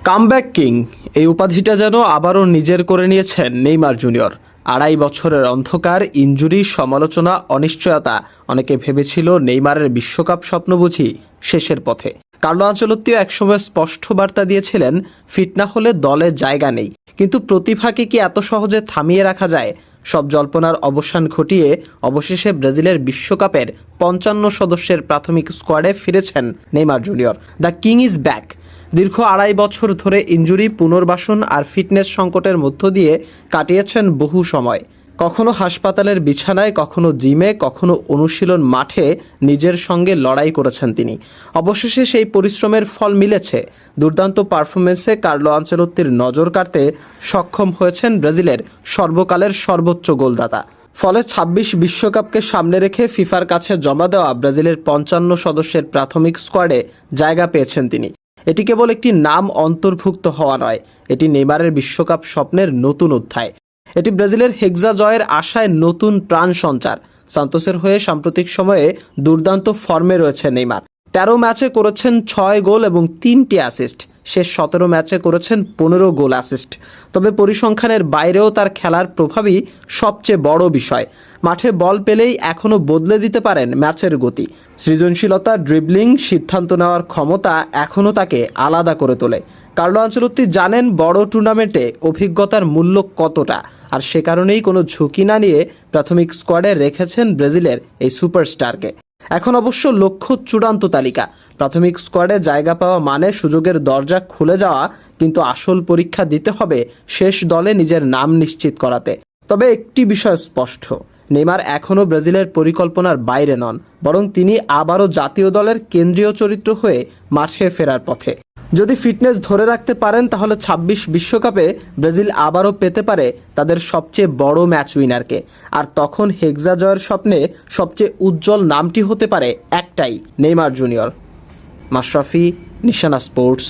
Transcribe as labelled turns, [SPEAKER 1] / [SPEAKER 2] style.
[SPEAKER 1] Comeback king এই উপাধিটা যেন আবারও নিজের করে নিয়েছেন নেইমার জুনিয়র। 2.5 বছরের অন্ধকার, ইনজুরি, সমালোচনা, অনিশ্চয়তা, অনেকে ভেবেছিল নেইমারের বিশ্বকাপ স্বপ্ন বুঝি শেষের পথে। কার্লো আনচেলত্তিও একসময় স্পষ্ট বার্তা দিয়েছিলেন, ফিট না হলে দলে জায়গা নেই। কিন্তু প্রতিভাকে কি এত সহজে থামিয়ে রাখা যায়? সব জল্পনার অবসান ঘটিয়ে অবশেষে ব্রাজিলের বিশ্বকাপের 55 সদস্যের প্রাথমিক স্কোয়াডে ফিরেছেন Neymar junior. The king is back. দীর্ঘ 2.5 বছর ধরে ইনজুরি, পুনর্বাসন আর ফিটনেস সংকটের মধ্য দিয়ে কাটিয়েছেন বহু সময়। কখনো হাসপাতালের বিছানায়, কখনো জিমে, কখনো অনুশীলন মাঠে নিজের সঙ্গে লড়াই করেছেন তিনি। অবশেষে সেই পরিশ্রমের ফল মিলেছে। দুর্দান্ত পারফরমেন্সে কার্লো আনচেলত্তির নজর কাড়তে সক্ষম হয়েছেন ব্রাজিলের সর্বকালের সর্বোচ্চ গোলদাতা। ফলে 26 বিশ্বকাপকে সামনে রেখে ফিফার কাছে জমা দেওয়া ব্রাজিলের 55 সদস্যের প্রাথমিক স্কোয়াডে জায়গা পেয়েছেন তিনি। এটি কেবল একটি নাম অন্তর্ভুক্ত হওয়া নয়, এটি নেইমারের বিশ্বকাপ স্বপ্নের নতুন অধ্যায়। এটি ব্রাজিলের হেক্সা জয়ের আশায় নতুন প্রাণ সঞ্চার। সান্তোসের হয়ে সাম্প্রতিক সময়ে দুর্দান্ত ফর্মে রয়েছে নেইমার। 13 ম্যাচে করেছেন 6 গোল এবং 3টি অ্যাসিস্ট। শেষ 17 ম্যাচে করেছেন 15 গোল অ্যাসিস্ট। তবে পরিসংখ্যানের বাইরেও তার খেলার প্রভাবই সবচেয়ে বড় বিষয়। মাঠে বল পেলেই এখনও বদলে দিতে পারেন ম্যাচের গতি। সৃজনশীলতা, ড্রিবলিং, সিদ্ধান্ত নেওয়ার ক্ষমতা এখনও তাকে আলাদা করে তোলে। কার্লো আনচেলত্তি জানেন বড় টুর্নামেন্টে অভিজ্ঞতার মূল্য কতটা, আর সে কারণেই কোনো ঝুঁকি না নিয়ে প্রাথমিক স্কোয়াডে রেখেছেন ব্রাজিলের এই সুপারস্টারকে। এখন অবশ্য লক্ষ্য চূড়ান্ত তালিকা। প্রাথমিক স্কোয়াডে জায়গা পাওয়া মানে সুযোগের দরজা খুলে যাওয়া, কিন্তু আসল পরীক্ষা দিতে হবে শেষ দলে নিজের নাম নিশ্চিত করাতে। তবে একটি বিষয় স্পষ্ট, নেইমার এখনও ব্রাজিলের পরিকল্পনার বাইরে নন, বরং তিনি আবারও জাতীয় দলের কেন্দ্রীয় চরিত্র হয়ে মাঠে ফেরার পথে। যদি ফিটনেস ধরে রাখতে পারেন, তাহলে 26 বিশ্বকাপে ব্রাজিল আবারও পেতে পারে তাদের সবচেয়ে বড় ম্যাচ উইনারকে। আর তখন হেক্সা জয়ের স্বপ্নে সবচেয়ে উজ্জ্বল নামটি হতে পারে একটাই, নেইমার জুনিয়র। মাশরাফি, নিশানা স্পোর্টস।